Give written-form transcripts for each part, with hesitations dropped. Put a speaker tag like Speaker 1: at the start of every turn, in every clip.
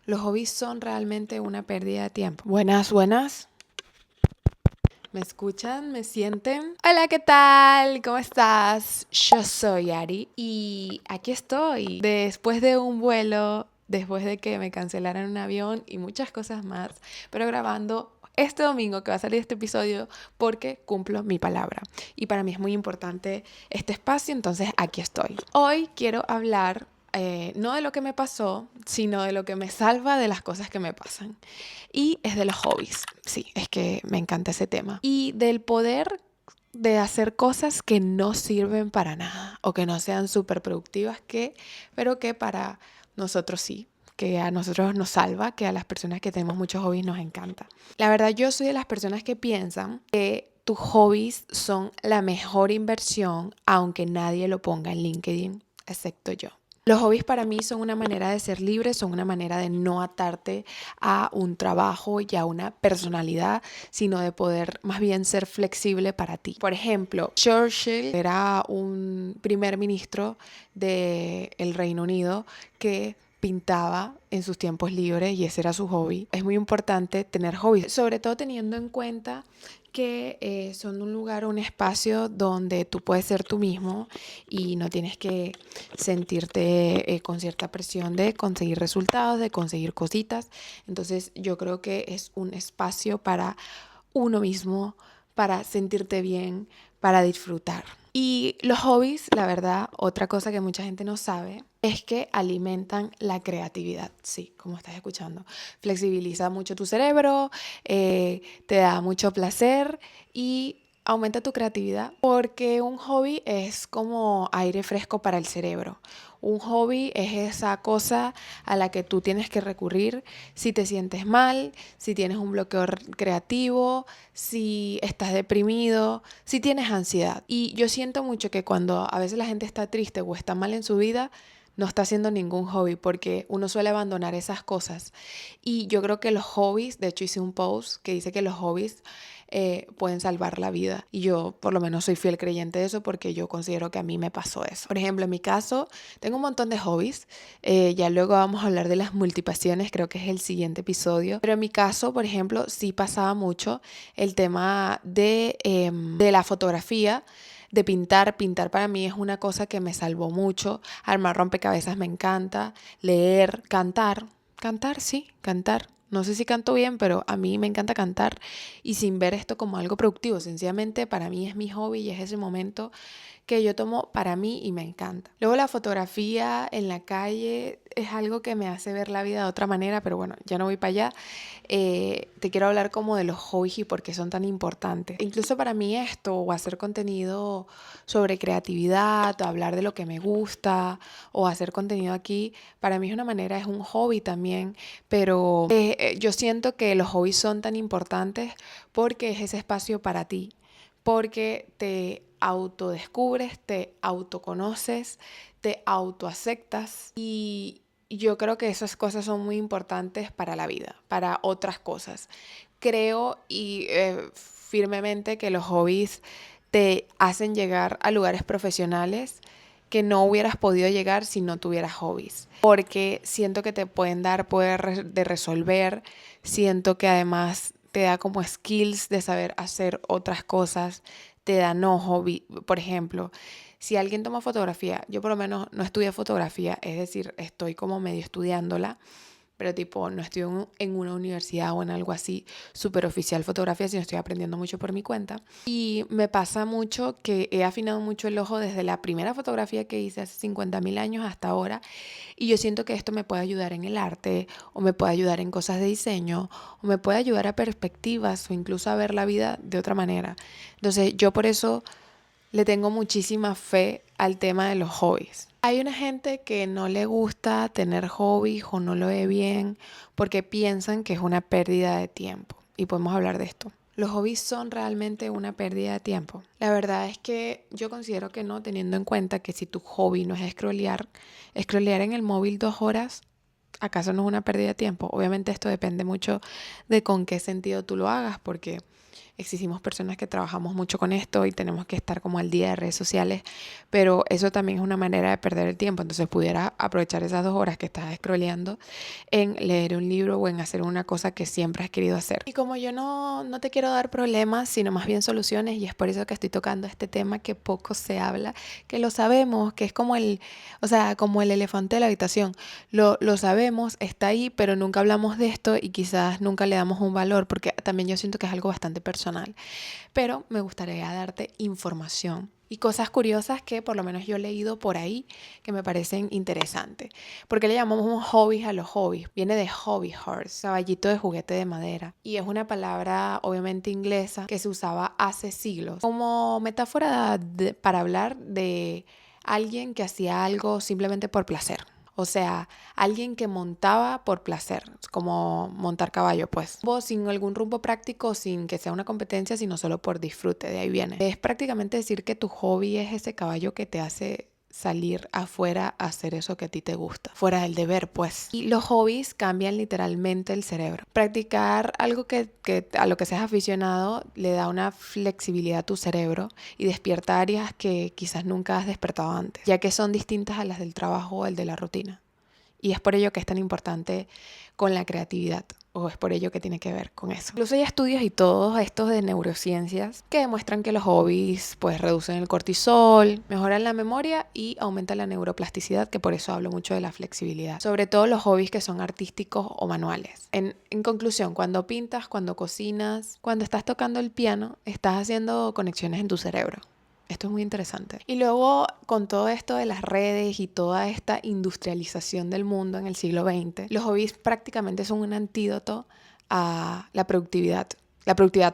Speaker 1: Los hobbies son realmente una pérdida de tiempo. Buenas, buenas. ¿Me escuchan? ¿Me sienten? Hola, ¿qué tal? ¿Cómo estás? Yo soy Ari y aquí estoy. Después de un vuelo, después de que me cancelaran un avión y muchas cosas más, pero grabando este domingo que va a salir este episodio porque cumplo mi palabra. Y para mí es muy importante este espacio, entonces aquí estoy. Hoy quiero hablar no de lo que me pasó, sino de lo que me salva de las cosas que me pasan. Y es de los hobbies. Sí, es que me encanta ese tema. Y del poder de hacer cosas que no sirven para nada o que no sean súper productivas, pero que para nosotros sí, que a nosotros nos salva, que a las personas que tenemos muchos hobbies nos encanta. La verdad, yo soy de las personas que piensan que tus hobbies son la mejor inversión, aunque nadie lo ponga en LinkedIn, excepto yo. Los hobbies para mí son una manera de ser libre, son una manera de no atarte a un trabajo y a una personalidad, sino de poder más bien ser flexible para ti. Por ejemplo, Churchill era un primer ministro del Reino Unido que pintaba en sus tiempos libres y ese era su hobby. Es muy importante tener hobbies, sobre todo teniendo en cuenta que son un lugar, un espacio donde tú puedes ser tú mismo y no tienes que sentirte con cierta presión de conseguir resultados, de conseguir cositas. Entonces yo creo que es un espacio para uno mismo, para sentirte bien, para disfrutar. Y los hobbies, la verdad, otra cosa que mucha gente no sabe, es que alimentan la creatividad. Sí, como estás escuchando. Flexibiliza mucho tu cerebro, te da mucho placer y aumenta tu creatividad porque un hobby es como aire fresco para el cerebro. Un hobby es esa cosa a la que tú tienes que recurrir si te sientes mal, si tienes un bloqueo creativo, si estás deprimido, si tienes ansiedad. Y yo siento mucho que cuando a veces la gente está triste o está mal en su vida, no está haciendo ningún hobby porque uno suele abandonar esas cosas. Y yo creo que los hobbies, de hecho hice un post que dice que los hobbies pueden salvar la vida. Y yo por lo menos soy fiel creyente de eso porque yo considero que a mí me pasó eso. Por ejemplo, en mi caso, tengo un montón de hobbies. Ya luego vamos a hablar de las multipasiones, creo que es el siguiente episodio. Pero en mi caso, por ejemplo, sí pasaba mucho el tema de la fotografía. De pintar. Pintar para mí es una cosa que me salvó mucho. Armar rompecabezas me encanta. Leer, cantar. Cantar, sí, cantar. No sé si canto bien, pero a mí me encanta cantar y sin ver esto como algo productivo. Sencillamente para mí es mi hobby y es ese momento que yo tomo para mí y me encanta. Luego la fotografía en la calle es algo que me hace ver la vida de otra manera, pero bueno, ya no voy para allá. Te quiero hablar como de los hobbies y por qué son tan importantes. Incluso para mí esto, o hacer contenido sobre creatividad, o hablar de lo que me gusta, o hacer contenido aquí, para mí es una manera, es un hobby también, pero yo siento que los hobbies son tan importantes porque es ese espacio para ti, porque te autodescubres, te autoconoces, te autoaceptas y yo creo que esas cosas son muy importantes para la vida, para otras cosas. Creo firmemente que los hobbies te hacen llegar a lugares profesionales que no hubieras podido llegar si no tuvieras hobbies. Porque siento que te pueden dar poder de resolver, siento que además te da como skills de saber hacer otras cosas, te da no hobby. Por ejemplo, si alguien toma fotografía, yo por lo menos no estudié fotografía, es decir, estoy como medio estudiándola, pero tipo no estoy en una universidad o en algo así súper oficial fotografía, sino estoy aprendiendo mucho por mi cuenta. Y me pasa mucho que he afinado mucho el ojo desde la primera fotografía que hice hace 50.000 años hasta ahora. Y yo siento que esto me puede ayudar en el arte, o me puede ayudar en cosas de diseño, o me puede ayudar a perspectivas, o incluso a ver la vida de otra manera. Entonces yo por eso le tengo muchísima fe al tema de los hobbies. Hay una gente que no le gusta tener hobbies o no lo ve bien porque piensan que es una pérdida de tiempo. Y podemos hablar de esto. ¿Los hobbies son realmente una pérdida de tiempo? La verdad es que yo considero que no, teniendo en cuenta que si tu hobby no es scrollear en el móvil 2 horas, ¿acaso no es una pérdida de tiempo? Obviamente esto depende mucho de con qué sentido tú lo hagas, porque existimos personas que trabajamos mucho con esto y tenemos que estar como al día de redes sociales, pero eso también es una manera de perder el tiempo. Entonces pudieras aprovechar esas 2 horas que estás scrolleando en leer un libro o en hacer una cosa que siempre has querido hacer. Y como yo no te quiero dar problemas, sino más bien soluciones, y es por eso que estoy tocando este tema que poco se habla, que lo sabemos, que es como como el elefante de la habitación. Lo sabemos, está ahí, pero nunca hablamos de esto y quizás nunca le damos un valor, porque también yo siento que es algo bastante personal. Pero me gustaría darte información y cosas curiosas que por lo menos yo he leído por ahí que me parecen interesantes. ¿Por qué le llamamos hobbies a los hobbies? Viene de hobby horse, caballito de juguete de madera. Y es una palabra obviamente inglesa que se usaba hace siglos como metáfora para hablar de alguien que hacía algo simplemente por placer. O sea, alguien que montaba por placer, como montar caballo, pues. Sin algún rumbo práctico, sin que sea una competencia, sino solo por disfrute, de ahí viene. Es prácticamente decir que tu hobby es ese caballo que te hace salir afuera a hacer eso que a ti te gusta, fuera del deber, pues. Y los hobbies cambian literalmente el cerebro. Practicar algo que a lo que seas aficionado le da una flexibilidad a tu cerebro y despierta áreas que quizás nunca has despertado antes, ya que son distintas a las del trabajo o el de la rutina. Y es por ello que es tan importante con la creatividad, o es por ello que tiene que ver con eso. Incluso hay estudios y todos estos de neurociencias que demuestran que los hobbies pues reducen el cortisol, mejoran la memoria y aumentan la neuroplasticidad, que por eso hablo mucho de la flexibilidad. Sobre todo los hobbies que son artísticos o manuales. En conclusión, cuando pintas, cuando cocinas, cuando estás tocando el piano, estás haciendo conexiones en tu cerebro. Esto es muy interesante. Y luego, con todo esto de las redes y toda esta industrialización del mundo en el siglo XX, los hobbies prácticamente son un antídoto a la productividad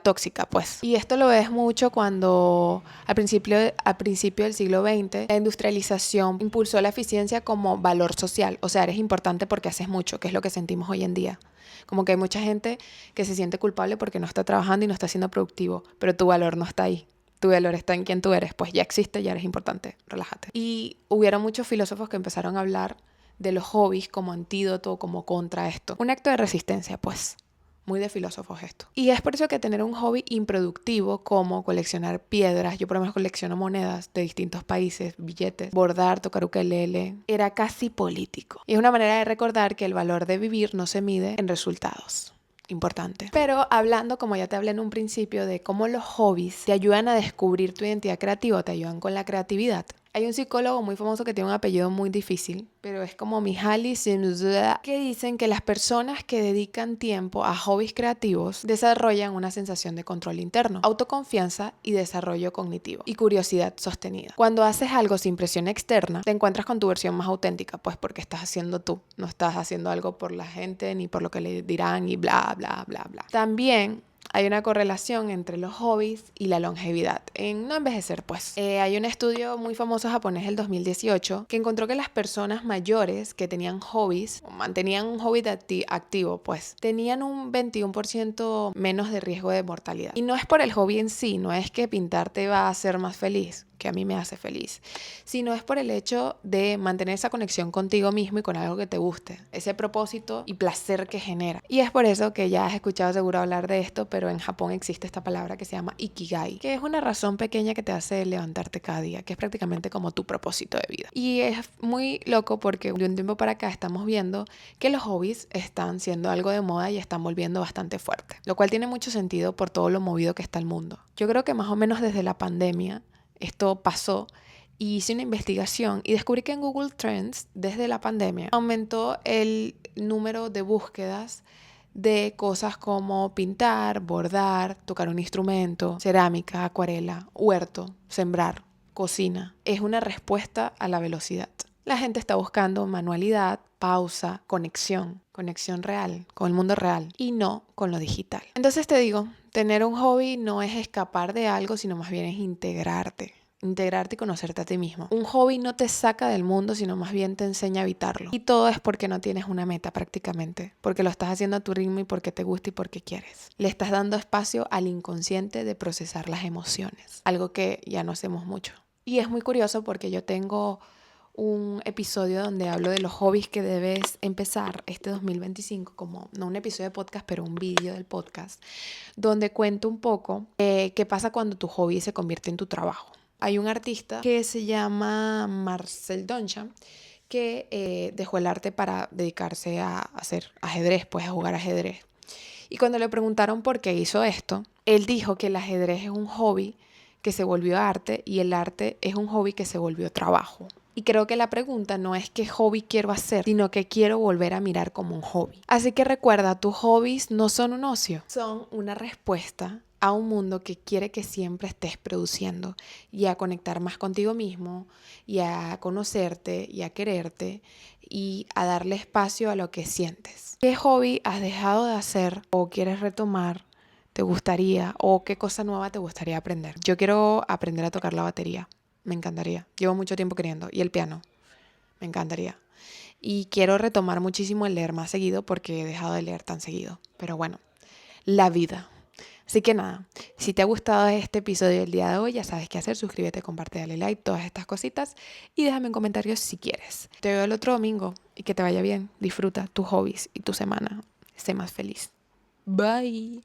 Speaker 1: tóxica, pues. Y esto lo ves mucho cuando al principio del siglo XX la industrialización impulsó la eficiencia como valor social. O sea, eres importante porque haces mucho, que es lo que sentimos hoy en día. Como que hay mucha gente que se siente culpable porque no está trabajando y no está siendo productivo, pero tu valor no está ahí. Tu valor está en quién tú eres, pues ya existe, ya eres importante, relájate. Y hubieron muchos filósofos que empezaron a hablar de los hobbies como antídoto, como contra esto. Un acto de resistencia, pues. Muy de filósofos esto. Y es por eso que tener un hobby improductivo como coleccionar piedras, yo por lo menos colecciono monedas de distintos países, billetes, bordar, tocar ukelele, era casi político. Y es una manera de recordar que el valor de vivir no se mide en resultados. Importante. Pero hablando, como ya te hablé en un principio, de cómo los hobbies te ayudan a descubrir tu identidad creativa, te ayudan con la creatividad. Hay un psicólogo muy famoso que tiene un apellido muy difícil, pero es como Mihaly Csikszentmihalyi, que dicen que las personas que dedican tiempo a hobbies creativos desarrollan una sensación de control interno, autoconfianza y desarrollo cognitivo y curiosidad sostenida. Cuando haces algo sin presión externa, te encuentras con tu versión más auténtica, pues porque estás haciendo tú, no estás haciendo algo por la gente ni por lo que le dirán y bla, bla, bla, bla. También hay una correlación entre los hobbies y la longevidad, en no envejecer, pues. Hay un estudio muy famoso japonés del 2018 que encontró que las personas mayores que tenían hobbies, o mantenían un hobby activo, pues, tenían un 21% menos de riesgo de mortalidad. Y no es por el hobby en sí, no es que pintar te va a hacer más feliz, que a mí me hace feliz, sino es por el hecho de mantener esa conexión contigo mismo y con algo que te guste, ese propósito y placer que genera. Y es por eso que ya has escuchado seguro hablar de esto, pero en Japón existe esta palabra que se llama Ikigai, que es una razón pequeña que te hace levantarte cada día, que es prácticamente como tu propósito de vida. Y es muy loco porque de un tiempo para acá estamos viendo que los hobbies están siendo algo de moda y están volviendo bastante fuerte, lo cual tiene mucho sentido por todo lo movido que está el mundo. Yo creo que más o menos desde la pandemia esto pasó y hice una investigación y descubrí que en Google Trends, desde la pandemia, aumentó el número de búsquedas de cosas como pintar, bordar, tocar un instrumento, cerámica, acuarela, huerto, sembrar, cocina. Es una respuesta a la velocidad. La gente está buscando manualidad, pausa, conexión real, con el mundo real y no con lo digital. Entonces te digo, tener un hobby no es escapar de algo, sino más bien es integrarte y conocerte a ti mismo. Un hobby no te saca del mundo, sino más bien te enseña a evitarlo. Y todo es porque no tienes una meta prácticamente, porque lo estás haciendo a tu ritmo y porque te gusta y porque quieres. Le estás dando espacio al inconsciente de procesar las emociones, algo que ya no hacemos mucho. Y es muy curioso porque yo tengo un episodio donde hablo de los hobbies que debes empezar este 2025, como no un episodio de podcast, pero un vídeo del podcast, donde cuento un poco qué pasa cuando tu hobby se convierte en tu trabajo. Hay un artista que se llama Marcel Duchamp que dejó el arte para dedicarse a hacer ajedrez, pues a jugar ajedrez. Y cuando le preguntaron por qué hizo esto, él dijo que el ajedrez es un hobby que se volvió arte y el arte es un hobby que se volvió trabajo. Y creo que la pregunta no es qué hobby quiero hacer, sino que quiero volver a mirar como un hobby. Así que recuerda, tus hobbies no son un ocio, son una respuesta a un mundo que quiere que siempre estés produciendo y a conectar más contigo mismo y a conocerte y a quererte y a darle espacio a lo que sientes. ¿Qué hobby has dejado de hacer o quieres retomar? ¿Te gustaría o qué cosa nueva te gustaría aprender? Yo quiero aprender a tocar la batería. Me encantaría. Llevo mucho tiempo queriendo. Y el piano. Me encantaría. Y quiero retomar muchísimo el leer más seguido porque he dejado de leer tan seguido. Pero bueno, la vida. Así que nada, si te ha gustado este episodio del día de hoy, ya sabes qué hacer. Suscríbete, comparte, dale like, todas estas cositas. Y déjame en comentarios si quieres. Te veo el otro domingo y que te vaya bien. Disfruta tus hobbies y tu semana. Sé más feliz. Bye.